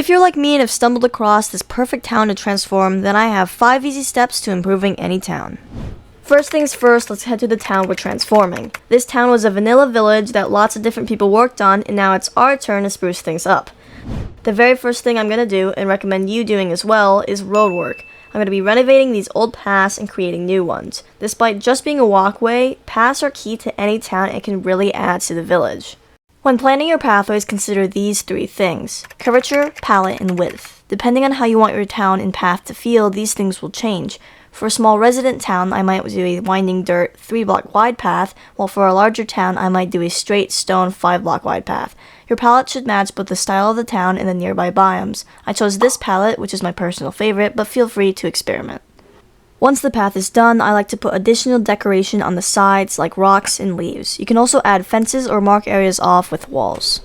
If you're like me and have stumbled across this perfect town to transform, then I have 5 easy steps to improving any town. First things first, let's head to the town we're transforming. This town was a vanilla village that lots of different people worked on, and now it's our turn to spruce things up. The very first thing I'm going to do, and recommend you doing as well, is roadwork. I'm going to be renovating these old paths and creating new ones. Despite just being a walkway, paths are key to any town and can really add to the village. When planning your pathways, consider these 3 things: curvature, palette, and width. Depending on how you want your town and path to feel, these things will change. For a small resident town, I might do a winding dirt 3-block wide path, while for a larger town, I might do a straight stone 5-block wide path. Your palette should match both the style of the town and the nearby biomes. I chose this palette, which is my personal favorite, but feel free to experiment. Once the path is done, I like to put additional decoration on the sides like rocks and leaves. You can also add fences or mark areas off with walls.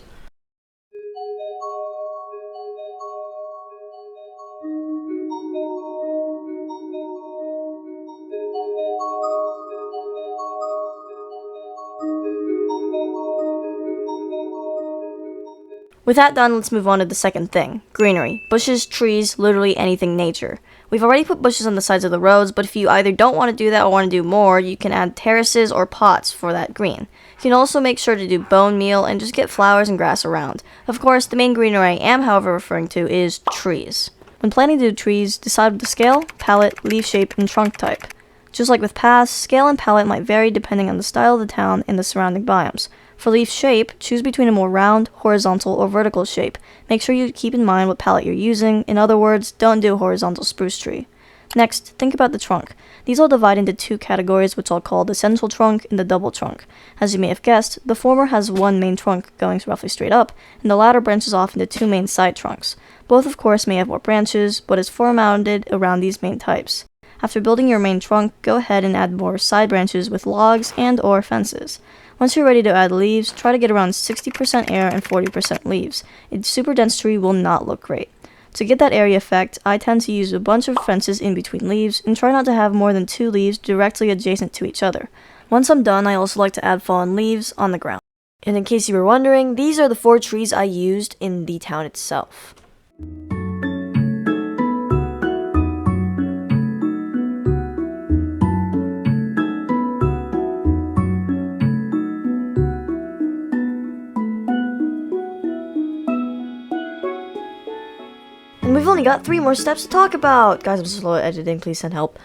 With that done, let's move on to the second thing: greenery. Bushes, trees, literally anything nature. We've already put bushes on the sides of the roads, but if you either don't want to do that or want to do more, you can add terraces or pots for that green. You can also make sure to do bone meal and just get flowers and grass around. Of course, the main greenery I am, however, referring to is trees. When planning to do trees, decide the scale, palette, leaf shape, and trunk type. Just like with paths, scale and palette might vary depending on the style of the town and the surrounding biomes. For leaf shape, choose between a more round, horizontal, or vertical shape. Make sure you keep in mind what palette you're using. In other words, don't do a horizontal spruce tree. Next, think about the trunk. These all divide into 2 categories, which I'll call the central trunk and the double trunk. As you may have guessed, the former has one main trunk going roughly straight up, and the latter branches off into 2 main side trunks. Both of course may have more branches, but is foremounted around these main types. After building your main trunk, go ahead and add more side branches with logs and or fences. Once you're ready to add leaves, try to get around 60% air and 40% leaves. A super dense tree will not look great. To get that area effect, I tend to use a bunch of fences in between leaves and try not to have more than 2 leaves directly adjacent to each other. Once I'm done, I also like to add fallen leaves on the ground. And in case you were wondering, these are the 4 trees I used in the town itself. And we've only got 3 more steps to talk about! Guys, I'm slow at editing, please send help.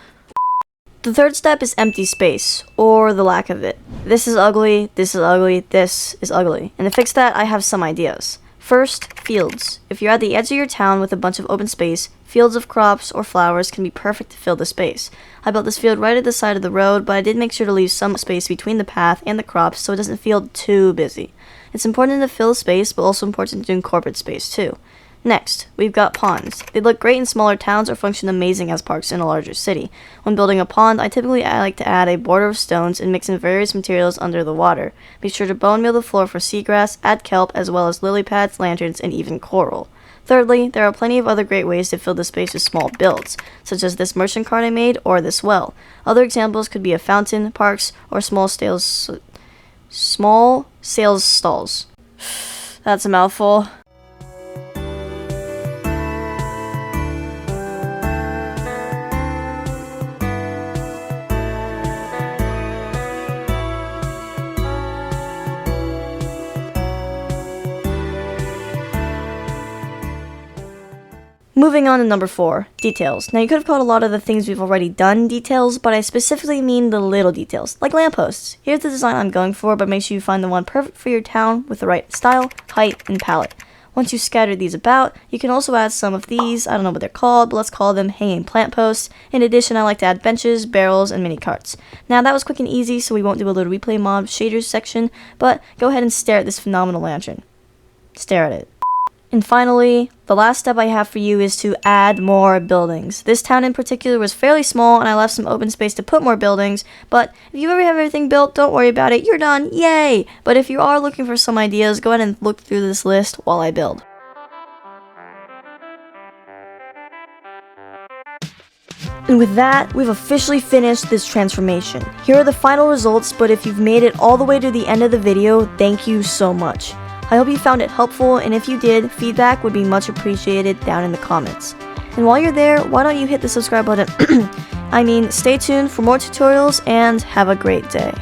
The third step is empty space, or the lack of it. This is ugly, this is ugly, this is ugly. And to fix that, I have some ideas. First, fields. If you're at the edge of your town with a bunch of open space, fields of crops or flowers can be perfect to fill the space. I built this field right at the side of the road, but I did make sure to leave some space between the path and the crops so it doesn't feel too busy. It's important to fill space, but also important to incorporate space too. Next, we've got ponds. They look great in smaller towns or function amazing as parks in a larger city. When building a pond, I typically like to add a border of stones and mix in various materials under the water. Be sure to bone meal the floor for seagrass, add kelp, as well as lily pads, lanterns, and even coral. Thirdly, there are plenty of other great ways to fill the space with small builds, such as this merchant cart I made or this well. Other examples could be a fountain, parks, or small sales stalls. That's a mouthful. Moving on to number 4, details. Now you could have called a lot of the things we've already done details, but I specifically mean the little details, like lampposts. Here's the design I'm going for, but make sure you find the one perfect for your town with the right style, height, and palette. Once you scatter these about, you can also add some of these, I don't know what they're called, but let's call them hanging plant posts. In addition, I like to add benches, barrels, and mini carts. Now that was quick and easy, so we won't do a little replay mob shaders section, but go ahead and stare at this phenomenal lantern. Stare at it. And finally, the last step I have for you is to add more buildings. This town in particular was fairly small and I left some open space to put more buildings, but if you ever have everything built, don't worry about it, you're done, yay! But if you are looking for some ideas, go ahead and look through this list while I build. And with that, we've officially finished this transformation. Here are the final results, but if you've made it all the way to the end of the video, thank you so much. I hope you found it helpful, and if you did, feedback would be much appreciated down in the comments. And while you're there, why don't you hit the subscribe button? Stay tuned for more tutorials, and have a great day.